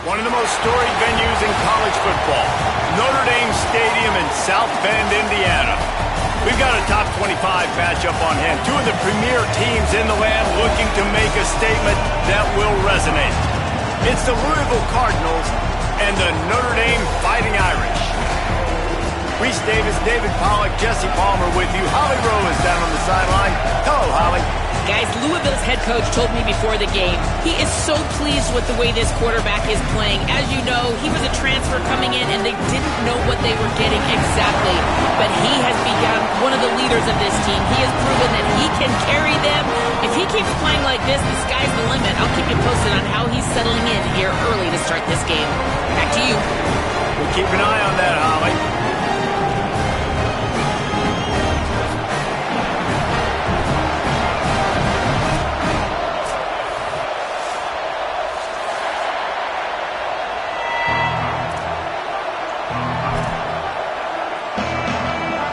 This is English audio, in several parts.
One of the most storied venues in college football, Notre Dame Stadium in South Bend, Indiana. We've got a top 25 matchup on hand. Two of the premier teams in the land looking to make a statement that will resonate. It's the Louisville Cardinals and the Notre Dame Fighting Irish. Reese Davis, David Pollack, Jesse Palmer with you. Holly Rowe is down on the sideline. Hello, Holly. Guys, Louisville's head coach told me before the game, he is so pleased with the way this quarterback is playing. As you know, he was a transfer coming in, and they didn't know what they were getting exactly. But he has become one of the leaders of this team. He has proven that he can carry them. If he keeps playing like this, the sky's the limit. I'll keep you posted on how he's settling in here early to start this game. Back to you. We'll keep an eye on that, Holly.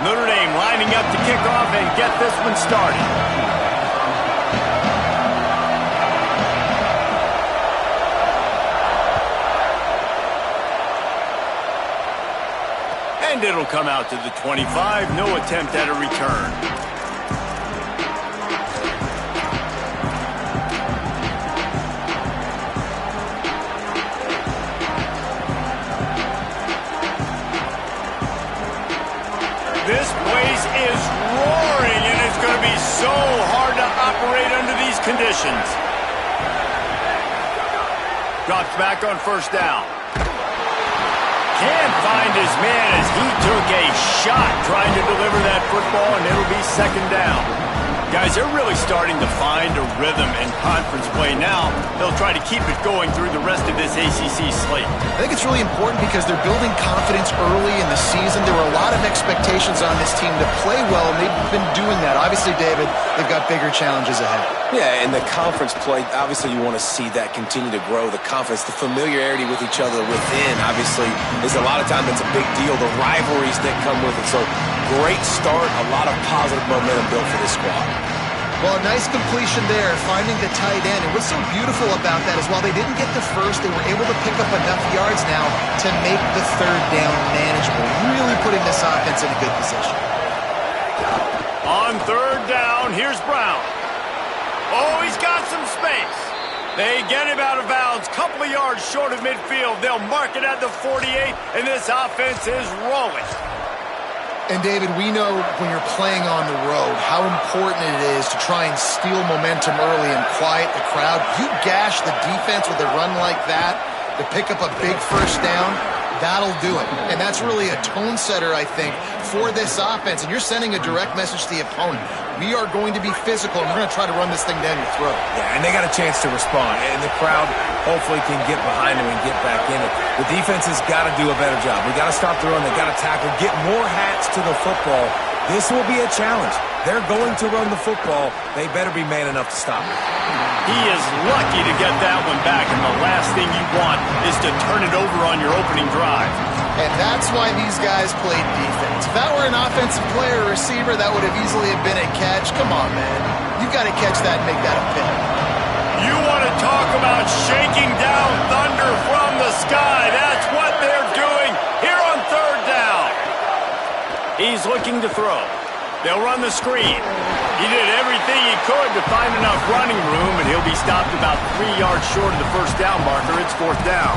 Notre Dame lining up to kick off and get this one started. And it'll come out to the 25. No attempt at a return. This place is roaring, and it's going to be so hard to operate under these conditions. Drops back on first down. Can't find his man as he took a shot trying to deliver that football, and it'll be second down. Guys, they're really starting to find a rhythm in conference play now. They'll try to keep it going through the rest of this ACC slate. I think it's really important because they're building confidence early in the season. There were a lot of expectations on this team to play well, and they've been doing that. Obviously, David, they've got bigger challenges ahead. Yeah, and the conference play, obviously you want to see that continue to grow. The confidence, the familiarity with each other within, obviously, is a lot of time that's a big deal. The rivalries that come with it. So, great start, a lot of positive momentum built for this squad. Well, a nice completion there, finding the tight end. And what's so beautiful about that is while they didn't get the first, they were able to pick up enough yards now to make the third down manageable, really putting this offense in a good position. On third down, here's Brown. Oh, he's got some space. They get him out of bounds, couple of yards short of midfield. They'll mark it at the 48, and this offense is rolling. And, David, we know when you're playing on the road how important it is to try and steal momentum early and quiet the crowd. You gash the defense with a run like that to pick up a big first down, that'll do it. And that's really a tone setter, I think, for this offense. And you're sending a direct message to the opponent. We are going to be physical, and we're going to try to run this thing down your throat. Yeah, and they got a chance to respond. And the crowd hopefully can get behind them and get back in it. The defense has got to do a better job. We got to stop the run. They got to tackle, get more hats to the football. This will be a challenge. They're going to run the football. They better be man enough to stop it. He is lucky to get that one back, and the last thing you want is to turn it over on your opening drive. And that's why these guys played defense. If that were an offensive player or receiver, that would have easily have been a catch. Come on, man. You got to catch that and make that a pick. You want to talk about shaking down thunder from the sky. That's what they're doing here on third down. He's looking to throw. They'll run the screen. He did everything he could to find enough running room, and he'll be stopped about 3 yards short of the first down marker. It's fourth down.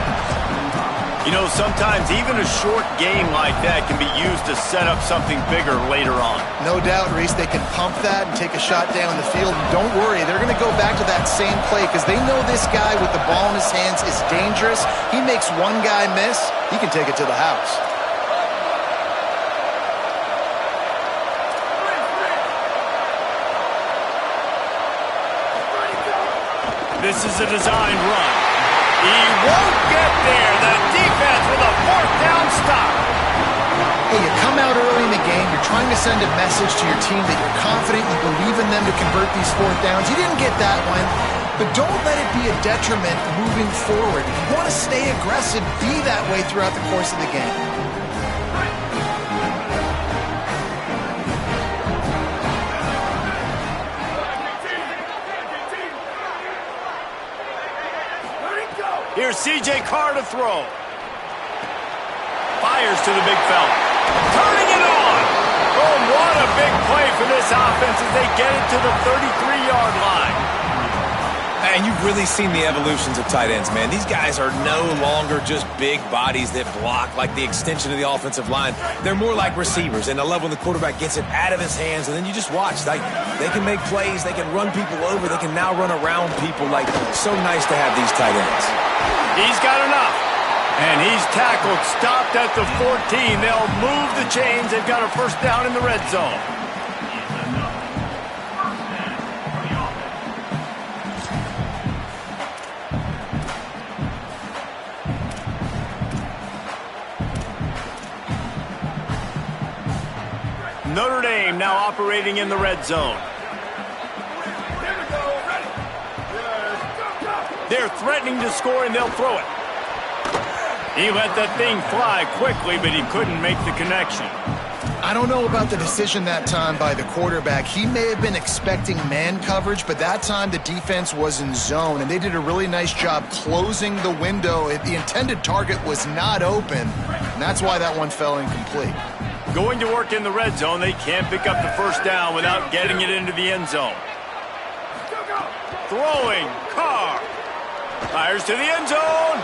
You know, sometimes even a short game like that can be used to set up something bigger later on. No doubt, Reese, they can pump that and take a shot down the field. And don't worry, they're going to go back to that same play because they know this guy with the ball in his hands is dangerous. He makes one guy miss, he can take it to the house. This is a designed run. He won't get there. The defense with a fourth down stop. Hey, you come out early in the game, you're trying to send a message to your team that you're confident, you believe in them to convert these fourth downs. You didn't get that one, but don't let it be a detriment moving forward. If you want to stay aggressive, be that way throughout the course of the game. Here's C.J. Carr to throw. Fires to the big fella. Turning it on. Oh, what a big play for this offense as they get it to the 33-yard line. And you've really seen the evolutions of tight ends, man. These guys are no longer just big bodies that block like the extension of the offensive line. They're more like receivers, and I love when the quarterback gets it out of his hands, and then you just watch. They can make plays. They can run people over. They can now run around people. Like, so nice to have these tight ends. He's got enough. And he's tackled, stopped at the 14. They'll move the chains. They've got a first down in the red zone. Notre Dame now operating in the red zone. They're threatening to score, and they'll throw it. He let that thing fly quickly, but he couldn't make the connection. I don't know about the decision that time by the quarterback. He may have been expecting man coverage, but that time the defense was in zone, and they did a really nice job closing the window. The intended target was not open, and that's why that one fell incomplete. Going to work in the red zone, they can't pick up the first down without getting it into the end zone. Throwing, Carr. Fires to the end zone.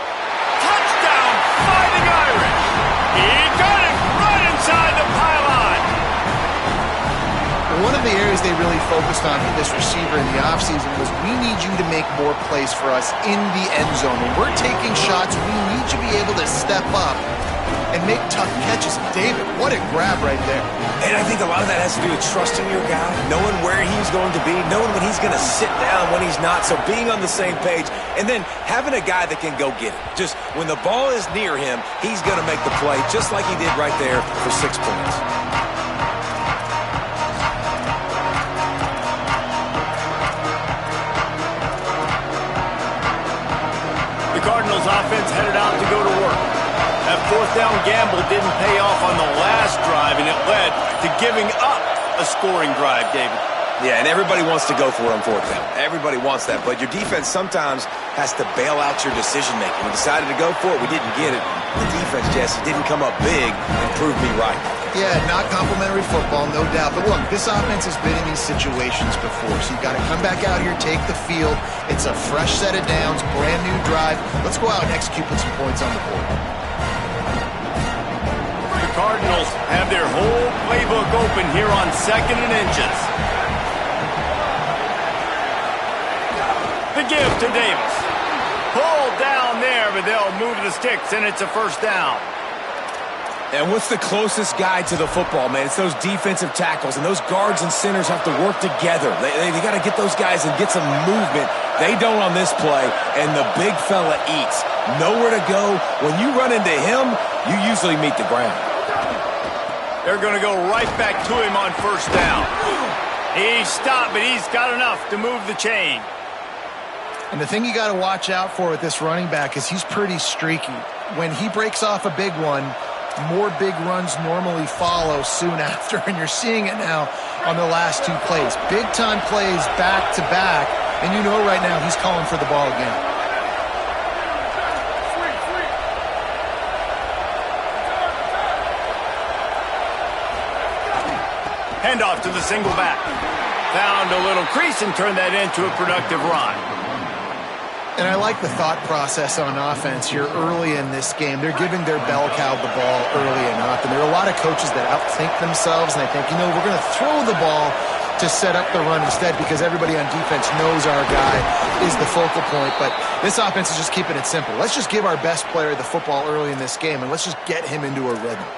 Touchdown, Fighting Irish. He got it right inside the pylon. One of the areas they really focused on for this receiver in the offseason was, we need you to make more plays for us in the end zone. When we're taking shots, we need you to be able to step up and make tough catches. David, what a grab right there. And I think a lot of that has to do with trusting your guy, knowing where he's going to be, knowing when he's going to sit down, when he's not, so being on the same page, and then having a guy that can go get it. Just when the ball is near him, he's going to make the play, just like he did right there for 6 points. The Cardinals offense headed out to go to work. That fourth down gamble didn't pay off on the last drive, and it led to giving up a scoring drive, David. Yeah, and everybody wants to go for it on fourth down. Everybody wants that, but your defense sometimes has to bail out your decision-making. We decided to go for it. We didn't get it. The defense, Jesse, didn't come up big and prove me right. Yeah, not complimentary football, no doubt. But look, this offense has been in these situations before, so you got to come back out here, take the field. It's a fresh set of downs, brand new drive. Let's go out and execute, put some points on the board. The Cardinals have their whole playbook open here on 2nd and inches. The give to Davis. Pulled down there, but they'll move the sticks, and it's a first down. And what's the closest guy to the football, man? It's those defensive tackles, and those guards and centers have to work together. They got to get those guys and get some movement. They don't on this play, and the big fella eats. Nowhere to go. When you run into him, you usually meet the ground. They're going to go right back to him on first down. He stopped, but he's got enough to move the chain. And the thing you got to watch out for with this running back is he's pretty streaky. When he breaks off a big one, more big runs normally follow soon after, and you're seeing it now on the last 2 plays. Big-time plays back-to-back, and you know right now he's calling for the ball again. Handoff to the single back. Found a little crease and turned that into a productive run. And I like the thought process on offense here early in this game. They're giving their bell cow the ball early enough. And there are a lot of coaches that outthink themselves, and I think, we're going to throw the ball to set up the run instead because everybody on defense knows our guy is the focal point. But this offense is just keeping it simple. Let's just give our best player the football early in this game, and let's just get him into a rhythm.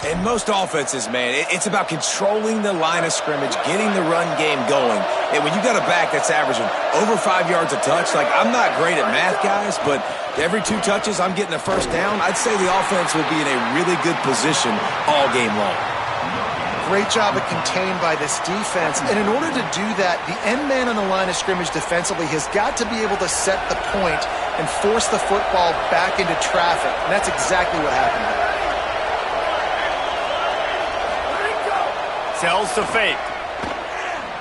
And most offenses, man, it's about controlling the line of scrimmage, getting the run game going. And when you got a back that's averaging over 5 yards a touch, like, I'm not great at math, guys, but every 2 touches I'm getting a first down, I'd say the offense would be in a really good position all game long. Great job of contained by this defense. And in order to do that, the end man on the line of scrimmage defensively has got to be able to set the point and force the football back into traffic. And that's exactly what happened there. Sells to fake.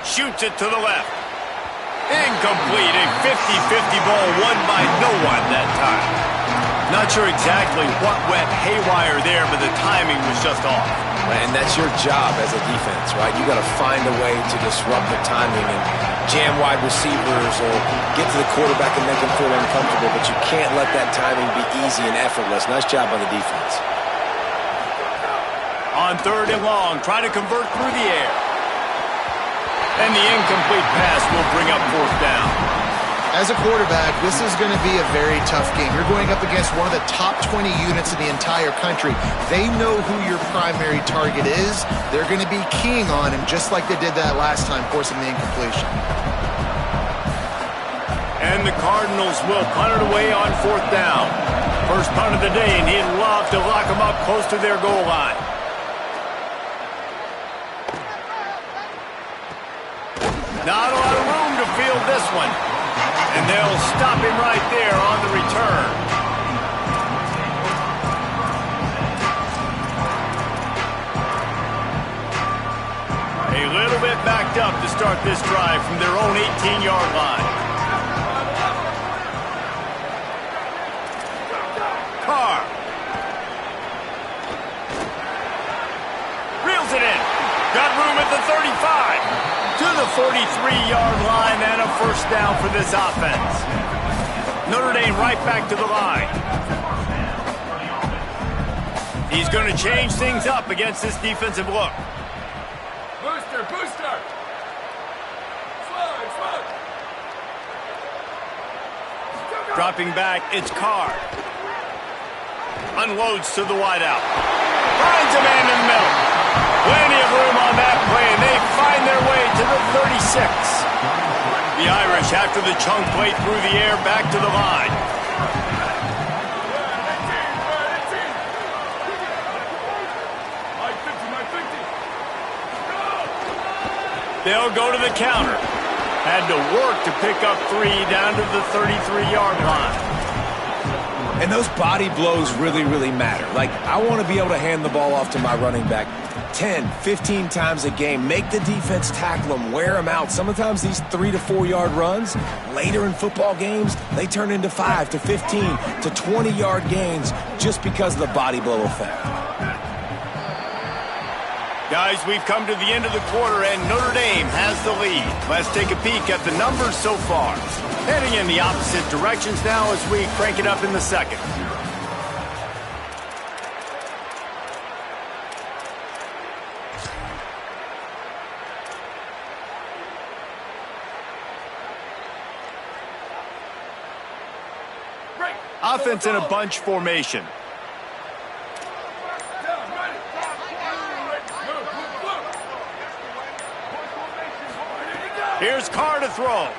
Shoots it to the left. Incomplete. A 50-50 ball won by no one that time. Not sure exactly what went haywire there, but the timing was just off. And that's your job as a defense, right? You got to find a way to disrupt the timing and jam wide receivers or get to the quarterback and make him feel uncomfortable, but you can't let that timing be easy and effortless. Nice job by the defense. On 3rd and long, try to convert through the air. And the incomplete pass will bring up 4th down. As a quarterback, this is going to be a very tough game. You're going up against one of the top 20 units in the entire country. They know who your primary target is. They're going to be keying on him just like they did that last time, forcing the incompletion. And the Cardinals will punt it away on 4th down. First punt of the day, and he'd love to lock them up close to their goal line. Not a lot of room to field this one. And they'll stop him right there on the return. A little bit backed up to start this drive from their own 18-yard line. Carr. Reels it in. Got room at the 35. To the 43-yard line and a 1st down for this offense. Notre Dame right back to the line. He's going to change things up against this defensive look. Booster, booster! Slide, slide! Dropping back, it's Carr. Unloads to the wideout. Finds a man in the middle. Plenty of room on that play, and they find their way to the 36. The Irish, after the chunk play through the air, back to the line. They'll go to the counter. Had to work to pick up 3 down to the 33-yard line. And those body blows really, really matter. Like, I want to be able to hand the ball off to my running back 10, 15 times a game. Make the defense tackle them, wear them out. Sometimes these 3 to 4 yard runs, later in football games, they turn into 5 to 15 to 20-yard gains just because of the body blow effect. Guys, we've come to the end of the quarter, and Notre Dame has the lead. Let's take a peek at the numbers so far. Heading in the opposite directions now as we crank it up in the second. Offense in a bunch formation. Here's Carr to throw.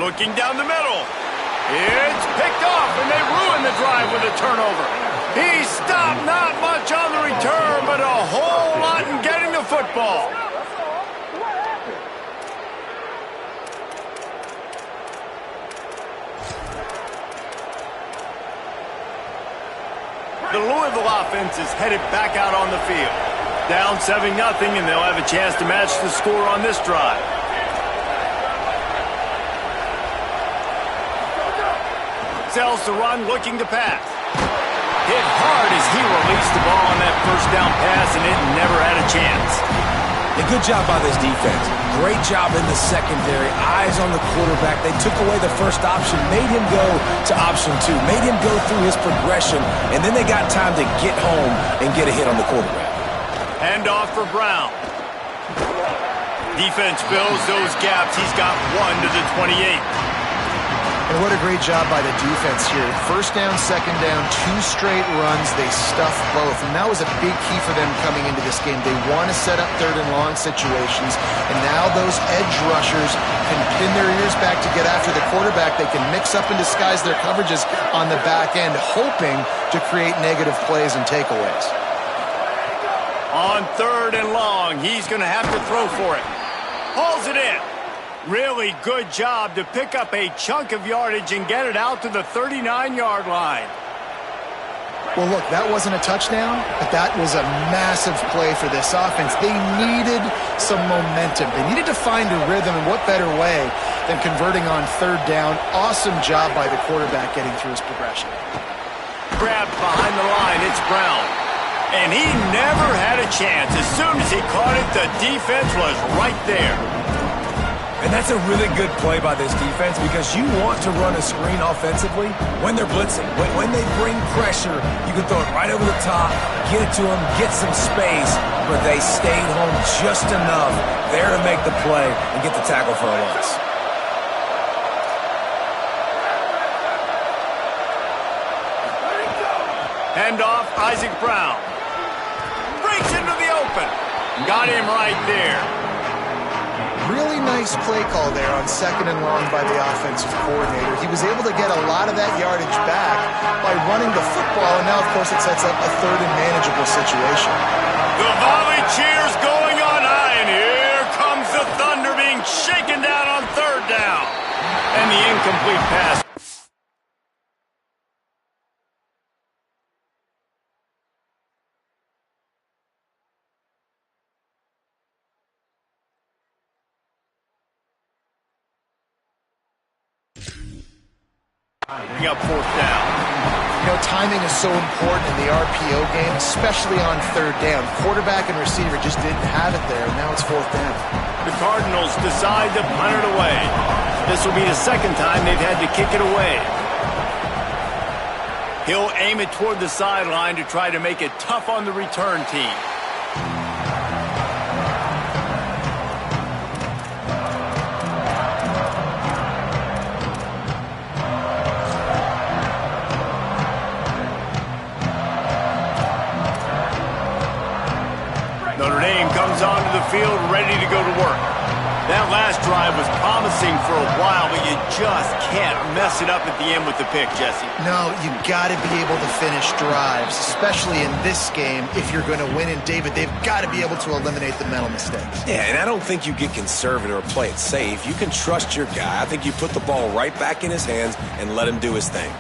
Looking down the middle. It's picked off, and they ruin the drive with a turnover. He stopped, not much on the return, but a whole lot in getting the football. The Louisville offense is headed back out on the field. Down 7-0, and they'll have a chance to match the score on this drive. Sells to run, looking to pass. Hit hard as he released the ball on that 1st down pass, and it never had a chance. A good job by this defense. Great job in the secondary. Eyes on the quarterback. They took away the first option, made him go to option 2, made him go through his progression, and then they got time to get home and get a hit on the quarterback. Handoff for Brown. Defense fills those gaps. He's got 1 to the 28. And what a great job by the defense here. 1st down, 2nd down, 2 straight runs. They stuffed both. And that was a big key for them coming into this game. They want to set up 3rd and long situations. And now those edge rushers can pin their ears back to get after the quarterback. They can mix up and disguise their coverages on the back end, hoping to create negative plays and takeaways. On 3rd and long, he's going to have to throw for it. Hauls it in. Really good job to pick up a chunk of yardage and get it out to the 39-yard line. Well, look, that wasn't a touchdown, but that was a massive play for this offense. They needed some momentum. They needed to find a rhythm, and what better way than converting on third down. Awesome job by the quarterback getting through his progression. Grabbed behind the line, it's Brown. And he never had a chance. As soon as he caught it, the defense was right there. And that's a really good play by this defense because you want to run a screen offensively when they're blitzing. When they bring pressure, you can throw it right over the top, get it to them, get some space, but they stayed home just enough there to make the play and get the tackle for a loss. Handoff, Isaac Brown. Breaks into the open. Got him right there. Really nice play call there on 2nd and long by the offensive coordinator. He was able to get a lot of that yardage back by running the football, and now, of course, it sets up a 3rd and manageable situation. The volley cheers going on high, and here comes the Thunder being shaken down on 3rd down. And the incomplete pass. Bring up 4th down. You know, timing is so important in the RPO game, especially on 3rd down. Quarterback and receiver just didn't have it there, and now it's 4th down. The Cardinals decide to punt it away. This will be the 2nd time they've had to kick it away. He'll aim it toward the sideline to try to make it tough on the return team. Notre Dame comes onto the field ready to go to work. That last drive was promising for a while, but you just can't mess it up at the end with the pick, Jesse. No, you got to be able to finish drives, especially in this game if you're going to win. And, David, they've got to be able to eliminate the mental mistakes. Yeah, and I don't think you get conservative or play it safe. You can trust your guy. I think you put the ball right back in his hands and let him do his thing.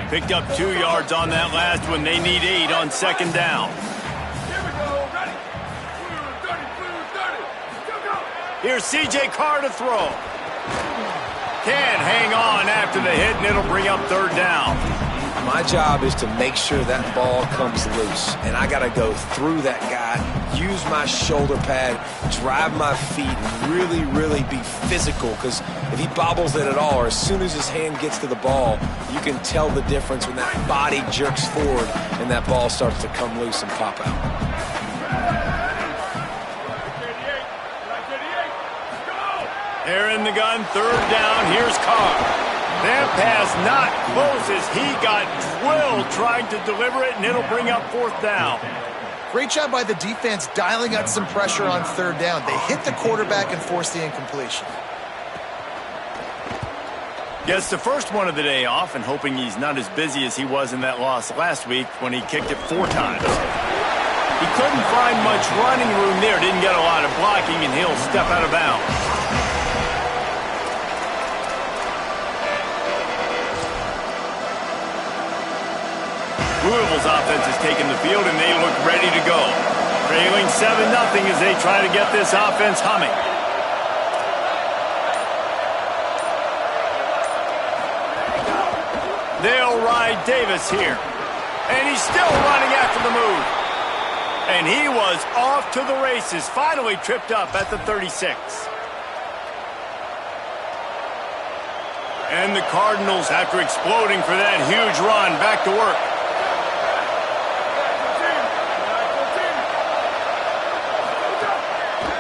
Picked up 2 yards on that last one. They need 8 on 2nd down. Here's C.J. Carr to throw. Can't hang on after the hit, and it'll bring up 3rd down. My job is to make sure that ball comes loose, and I got to go through that guy, use my shoulder pad, drive my feet, and really, really be physical, because if he bobbles it at all, or as soon as his hand gets to the ball, you can tell the difference when that body jerks forward and that ball starts to come loose and pop out. They're in the gun, 3rd down, here's Carr. That pass not close as he got drilled trying to deliver it, and it'll bring up 4th down. Great job by the defense dialing out some pressure on 3rd down. They hit the quarterback and forced the incompletion. Gets the first one of the day off and hoping he's not as busy as he was in that loss last week when he kicked it 4 times. He couldn't find much running room there, didn't get a lot of blocking, and he'll step out of bounds. Louisville's offense has taken the field, and they look ready to go. Trailing 7-0 as they try to get this offense humming. They'll ride Davis here. And he's still running after the move. And he was off to the races, finally tripped up at the 36. And the Cardinals, after exploding for that huge run, back to work.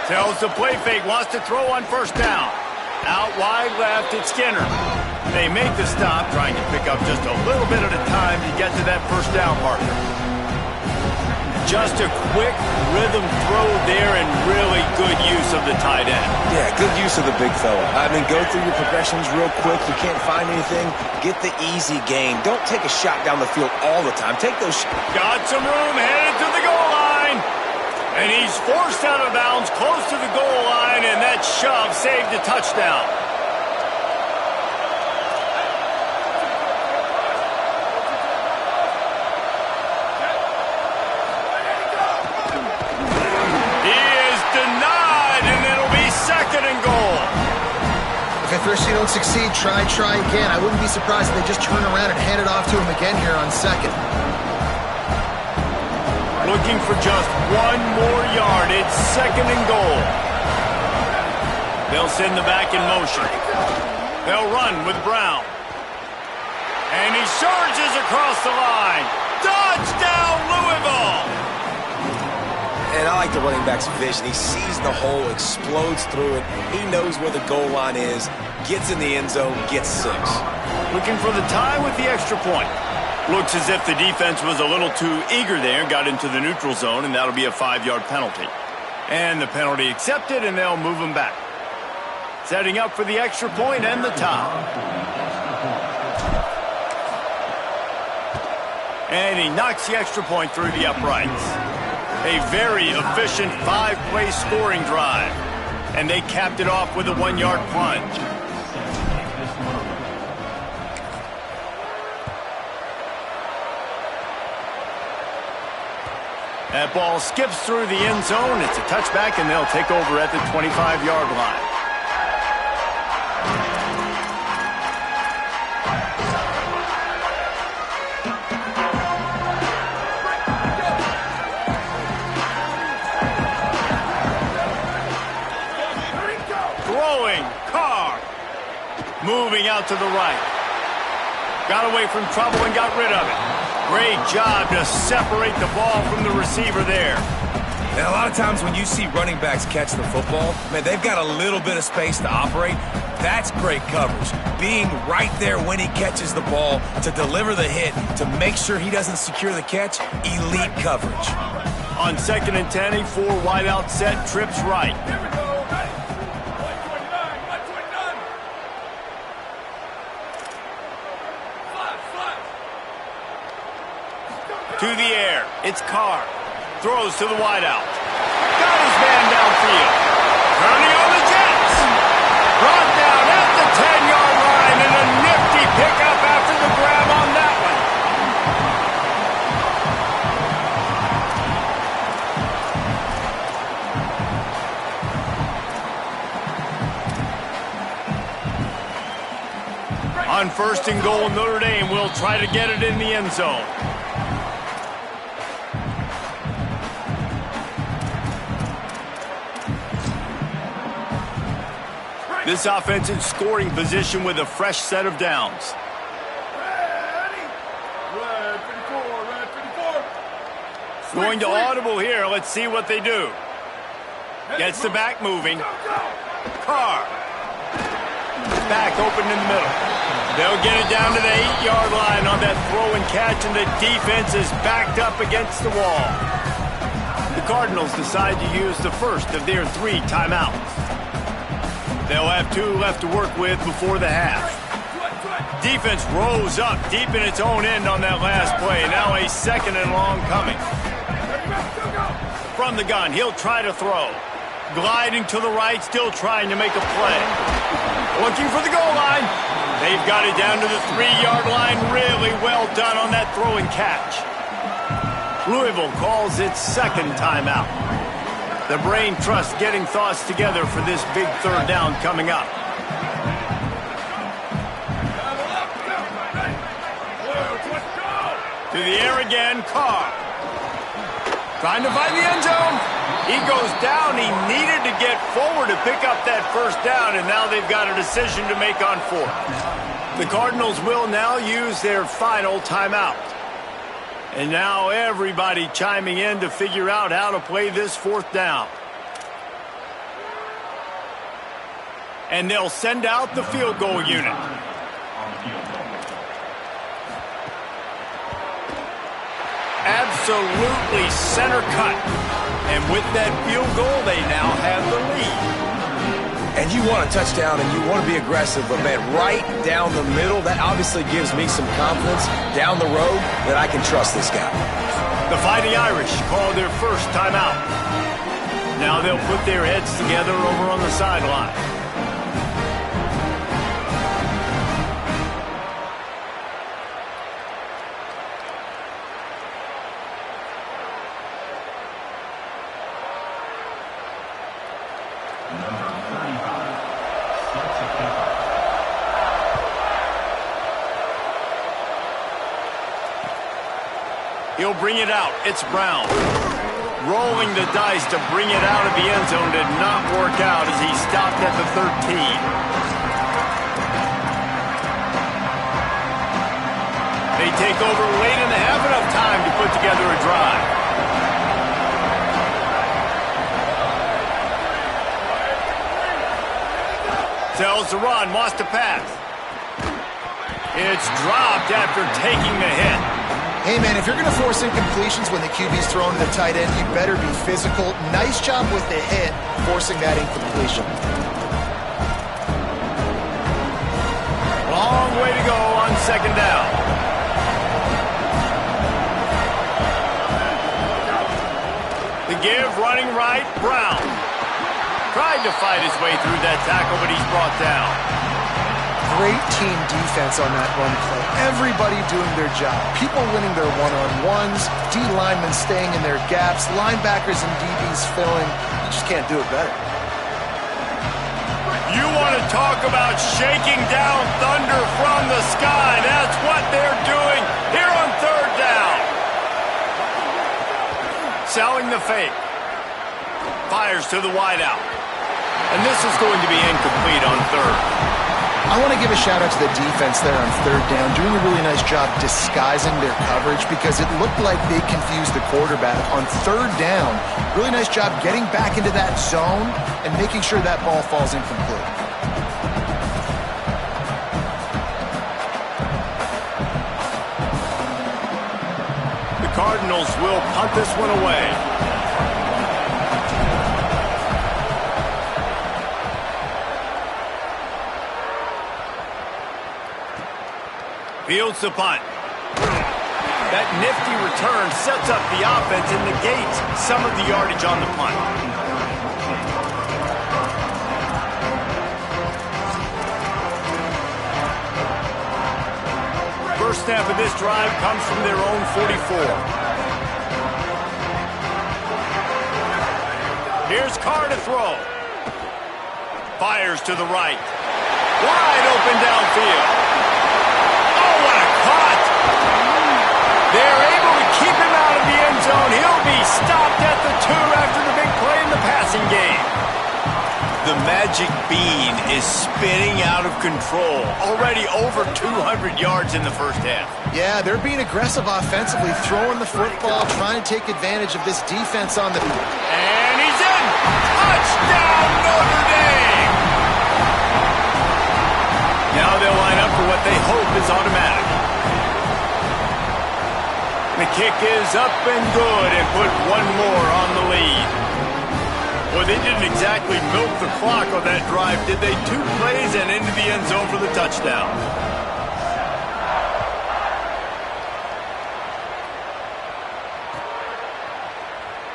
Tells the play fake, wants to throw on 1st down. Out wide left, it's Skinner. They make the stop, trying to pick up just a little bit at a time to get to that 1st down partner. Just a quick rhythm throw there and really good use of the tight end. Yeah, good use of the big fella. I mean, go through your progressions real quick. You can't find anything, get the easy gain. Don't take a shot down the field all the time. Take those shots. Got some room, headed to the goal line. And he's forced out of bounds close to the goal line, and that shove saved a touchdown. First you don't succeed, try again. I wouldn't be surprised if they just turn around and hand it off to him again here on second. Looking for just one more yard. It's second and goal. They'll send the back in motion. They'll run with Brown. And he surges across the line. Touchdown, Louisville! And I like the running back's vision. He sees the hole, explodes through it. He knows where the goal line is, gets in the end zone, gets 6. Looking for the tie with the extra point. Looks as if the defense was a little too eager there and got into the neutral zone, and that'll be a 5-yard penalty. And the penalty accepted, and they'll move him back. Setting up for the extra point and the tie. And he knocks the extra point through the uprights. A very efficient 5-play scoring drive. And they capped it off with a 1-yard plunge. That ball skips through the end zone. It's a touchback, and they'll take over at the 25-yard line. Moving out to the right. Got away from trouble and got rid of it. Great job to separate the ball from the receiver there. And a lot of times when you see running backs catch the football, man, they've got a little bit of space to operate. That's great coverage. Being right there when he catches the ball to deliver the hit, to make sure he doesn't secure the catch, elite coverage. On 2nd and 10, a 4-wideout set, trips right. To the air. It's Carr. Throws to the wideout. Got his man downfield. Turning on the Jets. Brought down at the 10-yard line, and a nifty pickup after the grab on that one. On 1st and goal, Notre Dame will try to get it in the end zone. This offense in scoring position with a fresh set of downs. Going to audible here. Let's see what they do. Gets the back moving. Carr. Back open in the middle. They'll get it down to the 8-yard line on that throw and catch, and the defense is backed up against the wall. The Cardinals decide to use the first of their 3 timeouts. They'll have 2 left to work with before the half. Defense rose up deep in its own end on that last play. Now a 2nd and long coming. From the gun, he'll try to throw. Gliding to the right, still trying to make a play. Looking for the goal line. They've got it down to the 3-yard line. Really well done on that throw and catch. Louisville calls its 2nd timeout. The brain trust getting thoughts together for this big 3rd down coming up. To the air again, Carr. Trying to find the end zone. He goes down. He needed to get forward to pick up that 1st down, and now they've got a decision to make on 4th. The Cardinals will now use their final timeout. And now everybody chiming in to figure out how to play this 4th down. And they'll send out the field goal unit. Absolutely center cut. And with that field goal, they now have the lead. And you want a touchdown and you want to be aggressive, but man, right down the middle, that obviously gives me some confidence down the road that I can trust this guy. The Fighting Irish call their 1st timeout. Now they'll put their heads together over on the sideline. He'll bring it out. It's Brown. Rolling the dice to bring it out of the end zone did not work out as he stopped at the 13. They take over late and have enough time to put together a drive. Tells to run, wants to pass. It's dropped after taking the hit. Hey, man, if you're going to force incompletions when the QB's thrown to the tight end, you better be physical. Nice job with the hit, forcing that incompletion. Long way to go on second down. The give, running right, Brown. Tried to fight his way through that tackle, but he's brought down. Great team defense on that run play. Everybody doing their job. People winning their one-on-ones, D linemen staying in their gaps, linebackers and DBs filling. You just can't do it better. You want to talk about shaking down thunder from the sky. That's what they're doing here on third down. Selling the fake. Fires to the wideout. And this is going to be incomplete on third. I want to give a shout-out to the defense there on third down, doing a really nice job disguising their coverage because it looked like they confused the quarterback on third down. Really nice job getting back into that zone and making sure that ball falls incomplete. The Cardinals will punt this one away. Fields the punt. That nifty return sets up the offense and negates some of the yardage on the punt. First snap of this drive comes from their own 44. Here's Carr to throw. Fires to the right. Wide open downfield. They're able to keep him out of the end zone. He'll be stopped at the 2 after the big play in the passing game. The magic bean is spinning out of control. Already over 200 yards in the first half. Yeah, they're being aggressive offensively, throwing the football, trying to take advantage of this defense on the... And he's in! Touchdown, Notre Dame! Now they'll line up for what they hope is automatic. The kick is up and good and put one more on the lead. Well, they didn't exactly milk the clock on that drive, did they? 2 plays and into the end zone for the touchdown.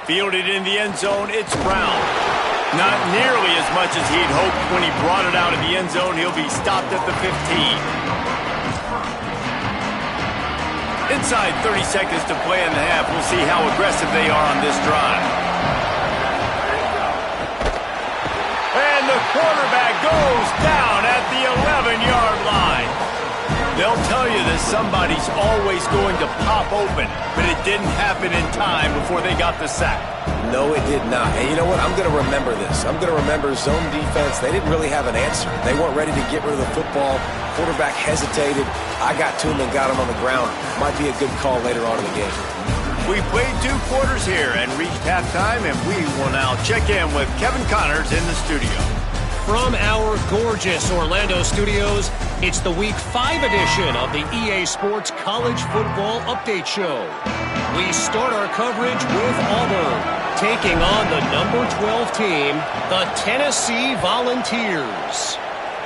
Fielded in the end zone, it's Brown. Not nearly as much as he'd hoped when he brought it out of the end zone. He'll be stopped at the 15. Inside 30 seconds to play in the half. We'll see how aggressive they are on this drive. And the quarterback goes down at the 11-yard line. They'll tell you that somebody's always going to pop open, but it didn't happen in time before they got the sack. No, it did not. And you know what? I'm going to remember this. I'm going to remember zone defense. They didn't really have an answer. They weren't ready to get rid of the football. Quarterback hesitated. I got to him and got him on the ground. Might be a good call later on in the game. We played 2 quarters here and reached halftime, and we will now check in with Kevin Connors in the studio. From our gorgeous Orlando studios, it's the Week 5 edition of the EA Sports College Football Update Show. We start our coverage with Auburn, taking on the number 12 team, the Tennessee Volunteers.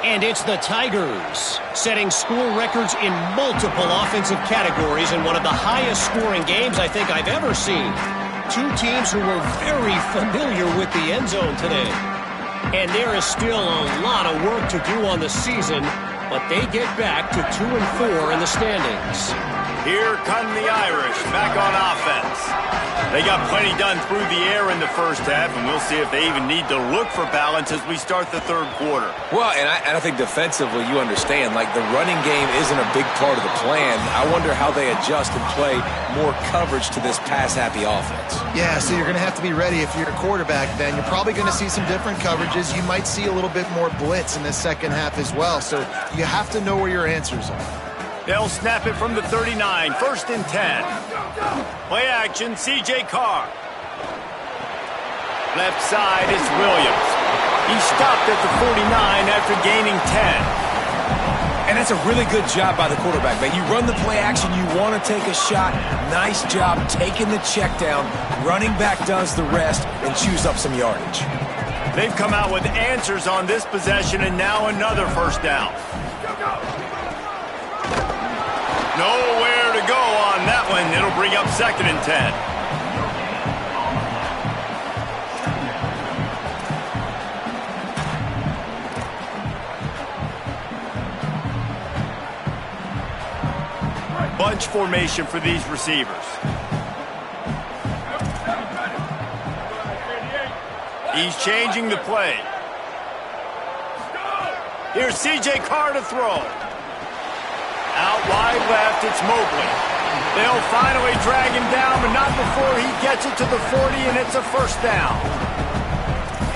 And it's the Tigers, setting school records in multiple offensive categories in one of the highest scoring games I think I've ever seen. 2 teams who were very familiar with the end zone today. And there is still a lot of work to do on the season, but they get back to 2-4 in the standings. Here come the Irish back on offense. They got plenty done through the air in the first half, and we'll see if they even need to look for balance as we start the third quarter. Well, and I think defensively, you understand, like the running game isn't a big part of the plan. I wonder how they adjust and play more coverage to this pass-happy offense. Yeah, so you're going to have to be ready if you're a quarterback, Ben. You're probably going to see some different coverages. You might see a little bit more blitz in the second half as well, so you have to know where your answers are. They'll snap it from the 39, 1st and 10. Play action, C.J. Carr. Left side is Williams. He stopped at the 49 after gaining 10. And that's a really good job by the quarterback, man. You run the play action, you want to take a shot. Nice job taking the check down. Running back does the rest and chews up some yardage. They've come out with answers on this possession, and now another first down. Nowhere to go on that one. It'll bring up 2nd and 10. Bunch formation for these receivers. He's changing the play. Here's C.J. Carr to throw. Out wide left, it's Mobley. They'll finally drag him down, but not before he gets it to the 40, and it's a first down.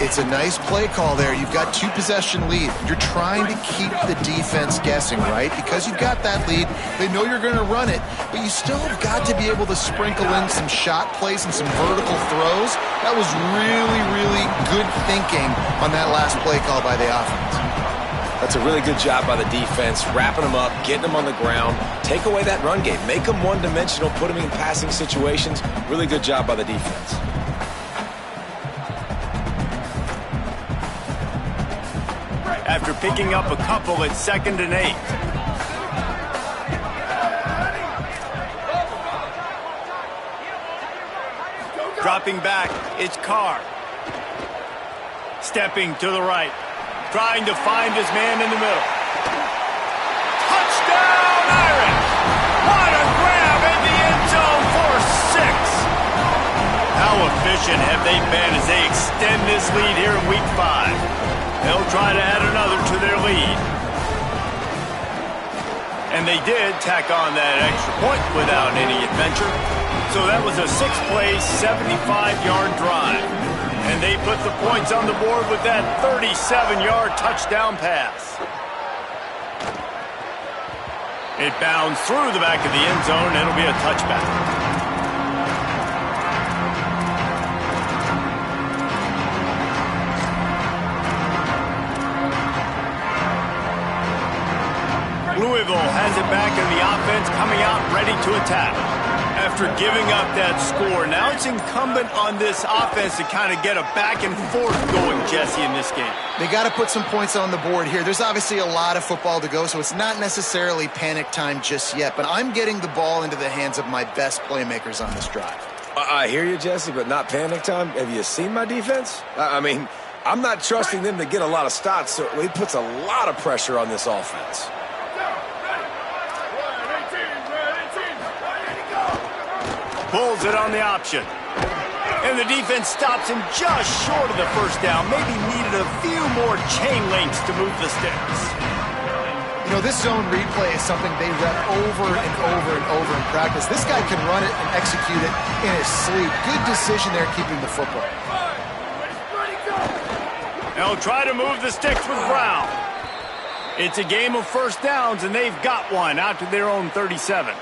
It's a nice play call there. You've got 2-possession lead. You're trying to keep the defense guessing, right? Because you've got that lead, they know you're going to run it, but you still have got to be able to sprinkle in some shot plays and some vertical throws. That was really, really good thinking on that last play call by the offense. That's a really good job by the defense, wrapping them up, getting them on the ground. Take away that run game. Make them one-dimensional, put them in passing situations. Really good job by the defense. After picking up a couple, it's 2nd and 8. Dropping back, it's Carr. Stepping to the right. Trying to find his man in the middle. Touchdown, Irish! What a grab in the end zone for 6. How efficient have they been as they extend this lead here in Week 5? They'll try to add another to their lead. And they did tack on that extra point without any adventure. So that was a 6-play, 75-yard drive. And they put the points on the board with that 37-yard touchdown pass. It bounds through the back of the end zone, and it'll be a touchback. Louisville has it back in the offense, coming out ready to attack. After giving up that score, now it's incumbent on this offense to kind of get a back and forth going, Jesse, in this game. They got to put some points on the board here. There's obviously a lot of football to go, so it's not necessarily panic time just yet, but I'm getting the ball into the hands of my best playmakers on this drive. I hear you, Jesse, but not panic time. Have you seen my defense? I mean, I'm not trusting them to get a lot of stops, so it puts a lot of pressure on this offense. Pulls it on the option. And the defense stops him just short of the first down. Maybe needed a few more chain links to move the sticks. You know, this zone replay is something they rep over and over and over in practice. This guy can run it and execute it in his sleep. Good decision there keeping the football. They'll try to move the sticks with Brown. It's a game of first downs, and they've got one out to their own 37.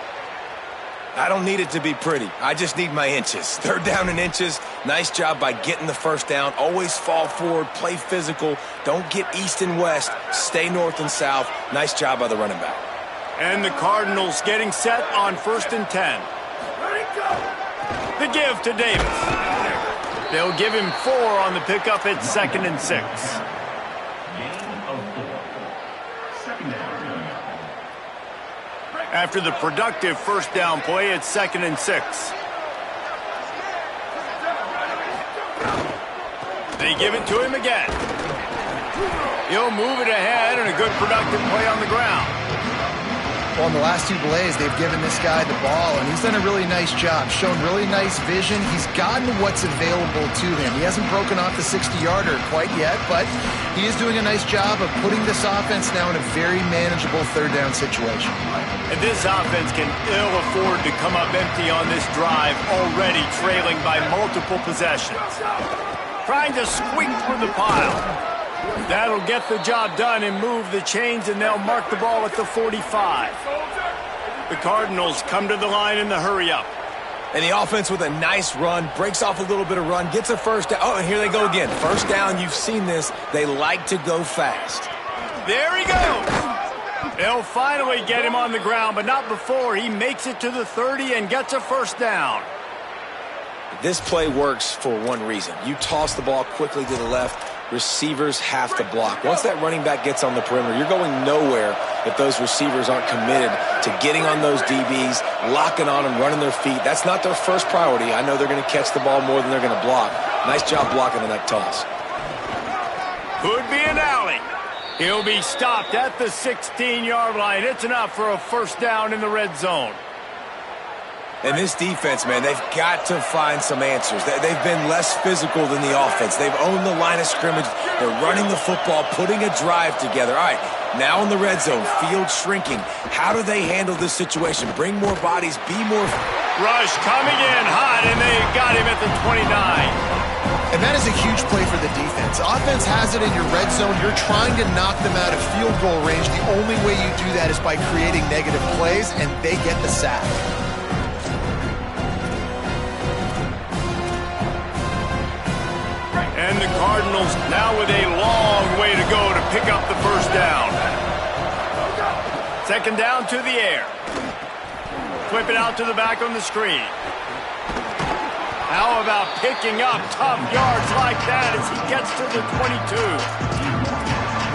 I don't need it to be pretty. I just need my inches. 3rd down and inches. Nice job by getting the first down. Always fall forward, play physical. Don't get east and west. Stay north and south. Nice job by the running back. And the Cardinals getting set on 1st and 10. The give to Davis. They'll give him 4 on the pickup at 2nd and 6. After the productive first down play, it's 2nd and 6. They give it to him again. He'll move it ahead and a good productive play on the ground. Well, in the last 2 plays, they've given this guy the ball, and he's done a really nice job, shown really nice vision. He's gotten what's available to him. He hasn't broken off the 60-yarder quite yet, but he is doing a nice job of putting this offense now in a very manageable third-down situation. And this offense can ill afford to come up empty on this drive, already trailing by multiple possessions. Trying to squeak through the pile. That'll get the job done and move the chains, and they'll mark the ball at the 45. The Cardinals come to the line in the hurry-up. And the offense with a nice run, breaks off a little bit of run, gets a first down. Oh, and here they go again. First down, you've seen this. They like to go fast. There he goes. They'll finally get him on the ground, but not before he makes it to the 30 and gets a first down. This play works for one reason. You toss the ball quickly to the left. Receivers have to block. Once that running back gets on the perimeter, you're going nowhere if those receivers aren't committed to getting on those DBs, locking on them, running their feet. That's not their first priority. I know they're going to catch the ball more than they're going to block. Nice job blocking on that toss. Could be an alley. He'll be stopped at the 16-yard line. It's enough for a first down in the red zone. And this defense, man, they've got to find some answers. They've been less physical than the offense. They've owned the line of scrimmage. They're running the football, putting a drive together. All right, now in the red zone, field shrinking. How do they handle this situation? Bring more bodies, be more... Rush coming in hot, and they got him at the 29. And that is a huge play for the defense. Offense has it in your red zone. You're trying to knock them out of field goal range. The only way you do that is by creating negative plays, and they get the sack. And the Cardinals now with a long way to go to pick up the first down. Second down to the air. Flip it out to the back on the screen. How about picking up tough yards like that as he gets to the 22?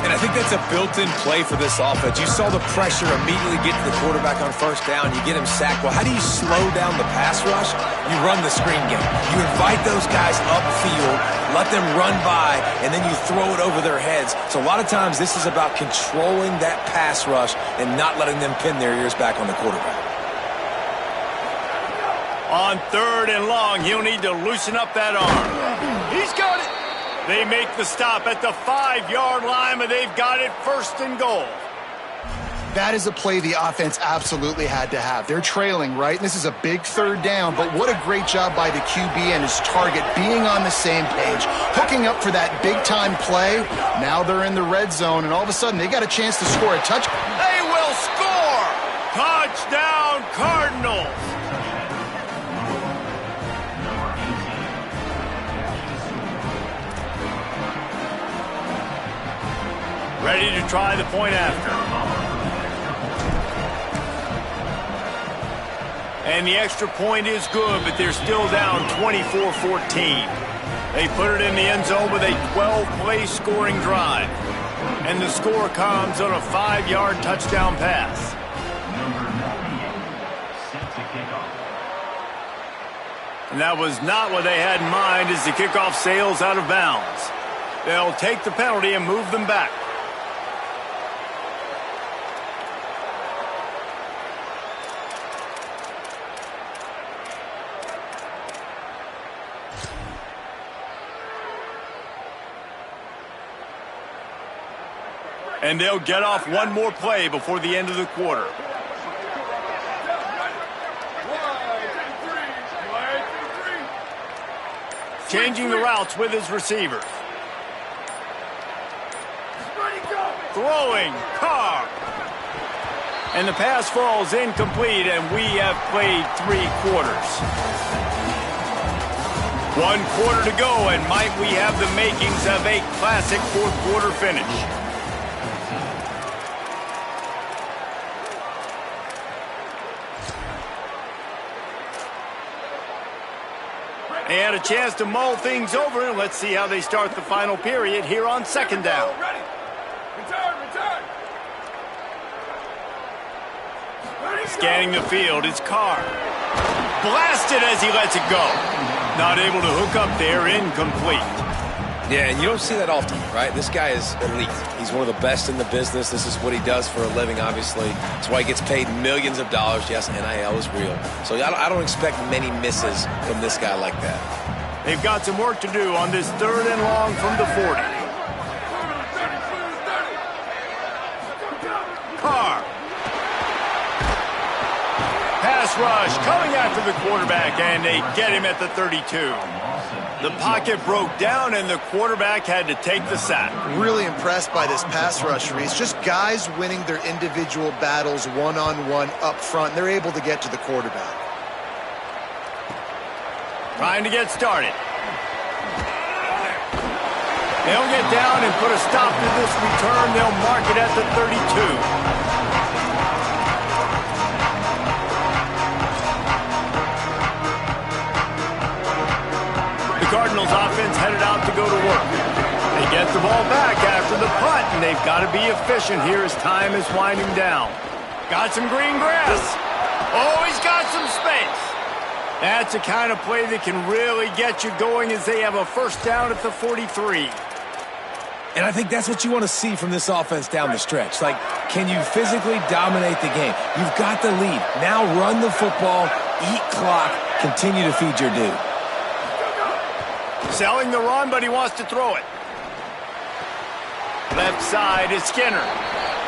And I think that's a built-in play for this offense. You saw the pressure immediately get to the quarterback on first down. You get him sacked. Well, how do you slow down the pass rush? You run the screen game. You invite those guys upfield, let them run by, and then you throw it over their heads. So a lot of times this is about controlling that pass rush and not letting them pin their ears back on the quarterback. On third and long, he'll need to loosen up that arm. He's got it. They make the stop at the 5-yard line, but they've got it first and goal. That is a play the offense absolutely had to have. They're trailing, right? And this is a big third down, but what a great job by the QB and his target being on the same page, hooking up for that big-time play. Now they're in the red zone, and all of a sudden they got a chance to score a touchdown. They will score! Touchdown, Cardinals! Ready to try the point after. And the extra point is good, but they're still down 24-14. They put it in the end zone with a 12-play scoring drive. And the score comes on a 5-yard touchdown pass. And that was not what they had in mind as the kickoff sails out of bounds. They'll take the penalty and move them back. And they'll get off one more play before the end of the quarter. Changing the routes with his receivers. Throwing, Carr. And the pass falls incomplete, and we have played 3 quarters. 1 quarter to go, and might we have the makings of a classic fourth quarter finish. And a chance to mull things over, and let's see how they start the final period here on second down. Ready. Return. Scanning the field, it's Carr. Blasted as he lets it go. Not able to hook up there, incomplete. Yeah, and you don't see that often, right? This guy is elite. He's one of the best in the business. This is what he does for a living, obviously. That's why he gets paid millions of dollars. Yes, NIL is real. So I don't expect many misses from this guy like that. They've got some work to do on this 3rd and long from the 40. Carr. Pass rush coming after the quarterback, and they get him at the 32. The pocket broke down, and the quarterback had to take the sack. Really impressed by this pass rush, Reese. Just guys winning their individual battles one-on-one up front. They're able to get to the quarterback. Trying to get started. They'll get down and put a stop to this return. They'll mark it at the 32. Cardinals offense headed out to go to work. They get the ball back after the punt, and they've got to be efficient here as time is winding down. Got some green grass. Oh, he's got some space. That's the kind of play that can really get you going as they have a first down at the 43. And I think that's what you want to see from this offense down the stretch. Like, can you physically dominate the game? You've got the lead. Now run the football, eat clock, continue to feed your dude. Selling the run, but he wants to throw it. Left side is Skinner.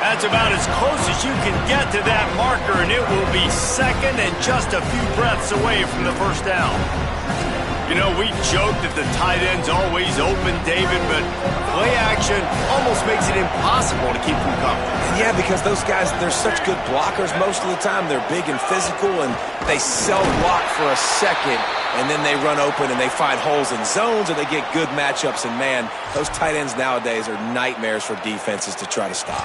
That's about as close as you can get to that marker, and it will be second and just a few breaths away from the first down. You know, we joked that the tight end's always open, David, but play action almost makes it impossible to keep them covered. Yeah, because those guys, they're such good blockers most of the time. They're big and physical, and they self-block for a second, and then they run open and they find holes in zones, and they get good matchups. And, man, those tight ends nowadays are nightmares for defenses to try to stop.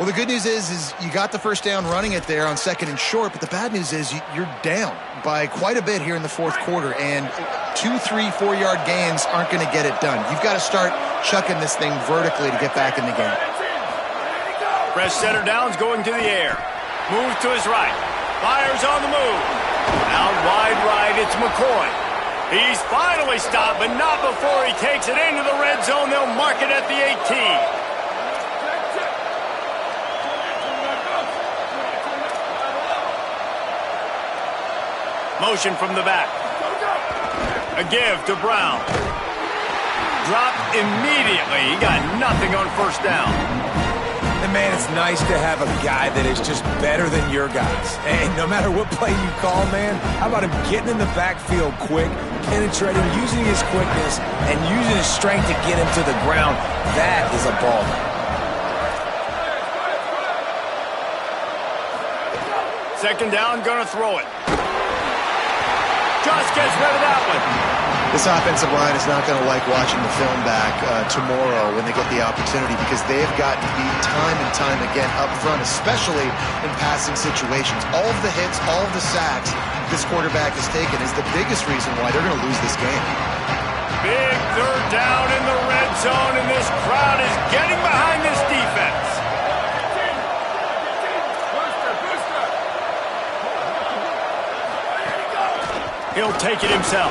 Well, the good news is you got the first down running it there on 2nd and short, but the bad news is you're down by quite a bit here in the 4th quarter, and 2, 3, 4-yard gains aren't going to get it done. You've got to start chucking this thing vertically to get back in the game. Fresh center downs going to the air. Moves to his right. Fires on the move. Out wide right, it's McCoy. He's finally stopped, but not before he takes it into the red zone. They'll mark it at the 18. Motion from the back. A give to Brown. Dropped immediately. He got nothing on first down. And, man, it's nice to have a guy that is just better than your guys. And no matter what play you call, man, how about him getting in the backfield quick, penetrating, using his quickness, and using his strength to get him to the ground. That is a baller. Second down, gonna throw it. Just gets rid of that one. This offensive line is not going to like watching the film back tomorrow when they get the opportunity, because they've got to be time and time again up front, especially in passing situations. All of the hits, all of the sacks this quarterback has taken is the biggest reason why they're going to lose this game. Big third down in the red zone, and this crowd is getting behind this defense. He'll take it himself.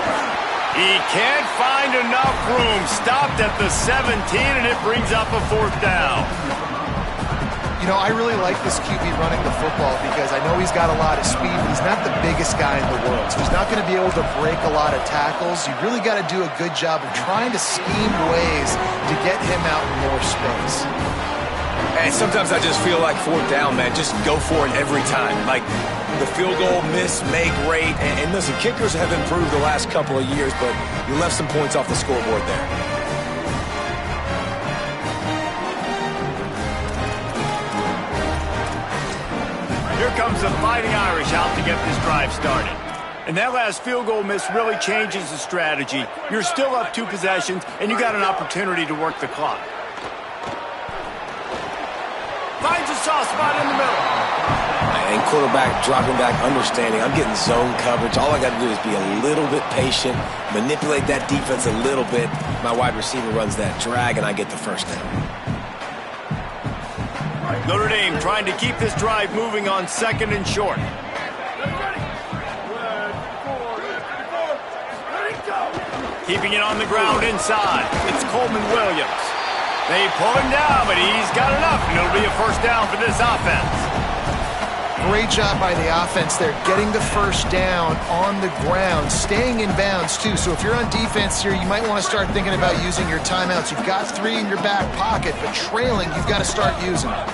He can't find enough room. Stopped at the 17, and it brings up a 4th down. You know, I really like this QB running the football because I know he's got a lot of speed, but he's not the biggest guy in the world. So he's not going to be able to break a lot of tackles. You really got to do a good job of trying to scheme ways to get him out in more space. And sometimes I just feel like 4th down, man. Just go for it every time. Like, the field goal, miss, make, rate. And listen, kickers have improved the last couple of years, but you left some points off the scoreboard there. Here comes the Fighting Irish out to get this drive started. And that last field goal miss really changes the strategy. You're still up 2 possessions, and you got an opportunity to work the clock. Finds a soft spot in the middle. And quarterback dropping back, understanding. I'm getting zone coverage. All I got to do is be a little bit patient, manipulate that defense a little bit. My wide receiver runs that drag, and I get the first down. Notre Dame trying to keep this drive moving on 2nd and short. Keeping it on the ground inside. It's Coleman Williams. They pull him down, but he's got enough, and it'll be a first down for this offense. Great job by the offense there, getting the first down on the ground, staying in bounds too. So if you're on defense here, you might want to start thinking about using your timeouts. You've got 3 in your back pocket, but trailing, you've got to start using them.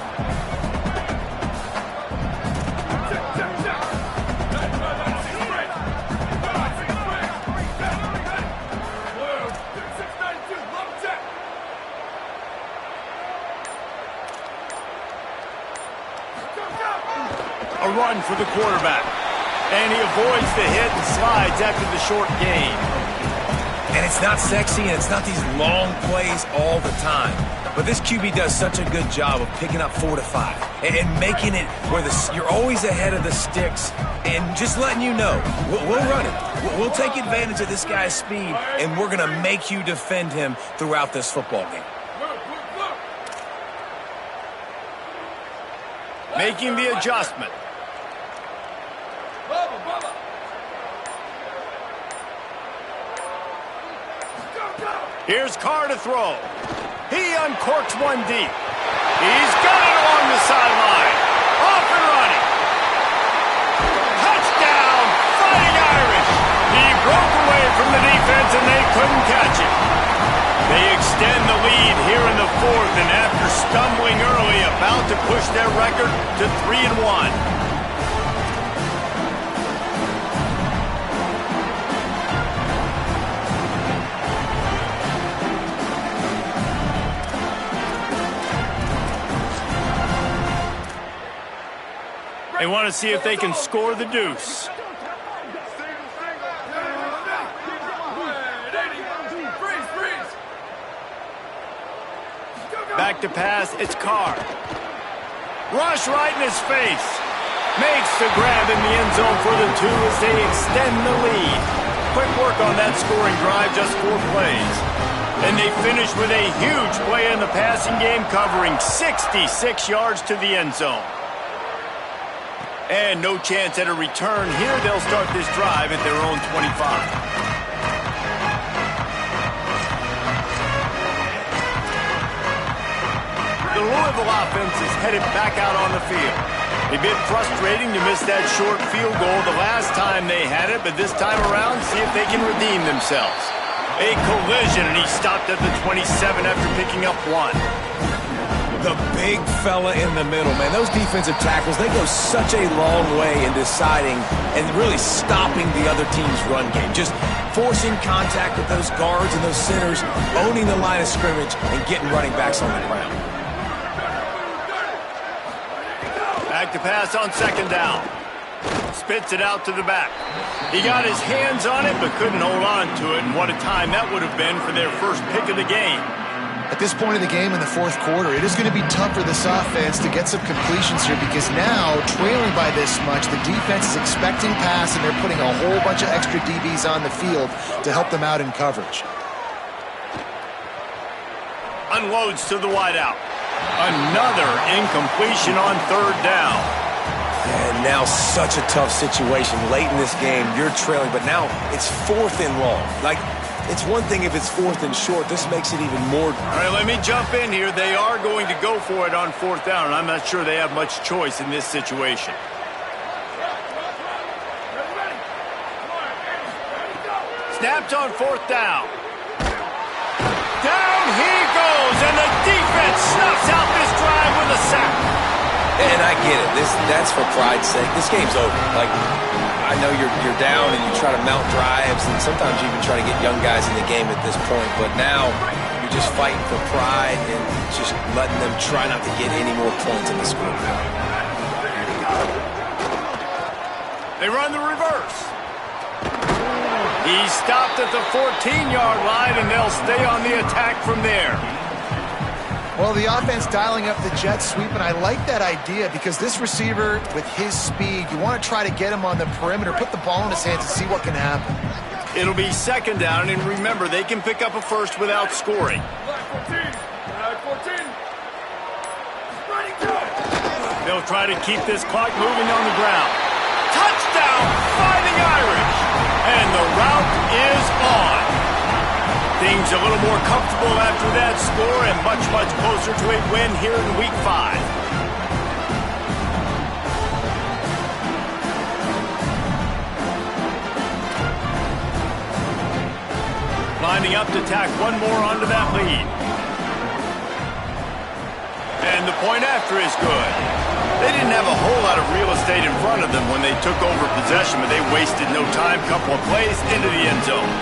A run for the quarterback. And he avoids the hit and slides after the short gain. And it's not sexy, and it's not these long plays all the time. But this QB does such a good job of picking up 4 to 5 and making it where you're always ahead of the sticks and just letting you know, we'll run it. We'll take advantage of this guy's speed, and we're going to make you defend him throughout this football game. Making the adjustment. Here's Carr to throw. He uncorks one deep. He's got it along the sideline. Off and running. Touchdown, Fighting Irish. He broke away from the defense and they couldn't catch it. They extend the lead here in the 4th, and after stumbling early, about to push their record to 3-1. They want to see if they can score the deuce. Back to pass, it's Carr. Rush right in his face. Makes the grab in the end zone for the 2 as they extend the lead. Quick work on that scoring drive, just 4 plays. And they finish with a huge play in the passing game, covering 66 yards to the end zone. And no chance at a return here. They'll start this drive at their own 25. The Louisville offense is headed back out on the field. A bit frustrating to miss that short field goal the last time they had it, but this time around, see if they can redeem themselves. A collision, and he stopped at the 27 after picking up 1. The big fella in the middle, man. Those defensive tackles, they go such a long way in deciding and really stopping the other team's run game. Just forcing contact with those guards and those centers, owning the line of scrimmage, and getting running backs on the ground. Back to pass on 2nd down. Spits it out to the back. He got his hands on it, but couldn't hold on to it, and what a time that would have been for their first pick of the game. At this point of the game in the 4th quarter, it is going to be tough for this offense to get some completions here because now, trailing by this much, the defense is expecting pass and they're putting a whole bunch of extra DBs on the field to help them out in coverage. Unloads to the wideout. Another incompletion on 3rd down. And now such a tough situation late in this game. You're trailing, but now it's 4th and long. It's one thing if it's 4th and short. This makes it even more. All right, let me jump in here. They are going to go for it on 4th down, and I'm not sure they have much choice in this situation. Snapped on 4th down. Down he goes, and the defense snuffs out this drive with a sack. And I get it. That's for pride's sake. This game's over. I know you're down and you try to mount drives, and sometimes you even try to get young guys in the game at this point. But now you're just fighting for pride and just letting them try not to get any more points in the score. They run the reverse. He stopped at the 14-yard line, and they'll stay on the attack from there. Well, the offense dialing up the jet sweep, and I like that idea because this receiver, with his speed, you want to try to get him on the perimeter, put the ball in his hands and see what can happen. It'll be 2nd down, and remember, they can pick up a first without scoring. They'll try to keep this clock moving on the ground. Touchdown, Fighting Irish! And the route is on. Seems a little more comfortable after that score and much, much closer to a win here in Week 5. Lining up to tack one more onto that lead. And the point after is good. They didn't have a whole lot of real estate in front of them when they took over possession, but they wasted no time. Couple of plays into the end zone.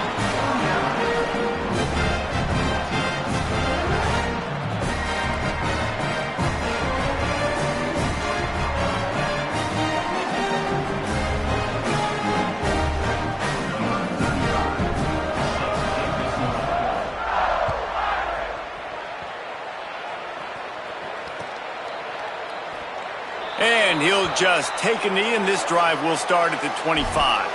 And he'll just take a knee, and this drive will start at the 25.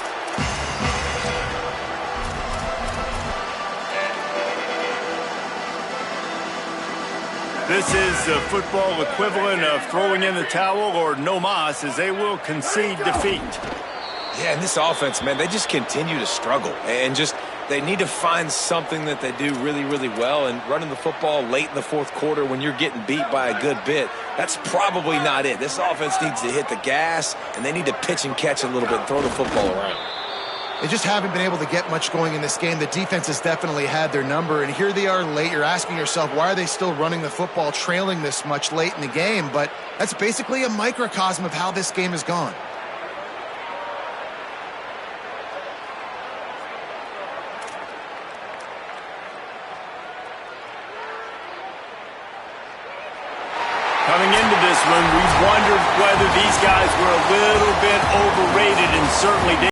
This is the football equivalent of throwing in the towel or no mas, as they will concede defeat. Yeah, and this offense, man, they just continue to struggle. And just they need to find something that they do really, really well. And running the football late in the fourth quarter when you're getting beat by a good bit, that's probably not it. This offense needs to hit the gas, and they need to pitch and catch a little bit and throw the football around. They just haven't been able to get much going in this game. The defense has definitely had their number, and here they are late. You're asking yourself, why are they still running the football, trailing this much late in the game? But that's basically a microcosm of how this game has gone. Coming into this one, we wondered whether these guys were a little bit overrated, and certainly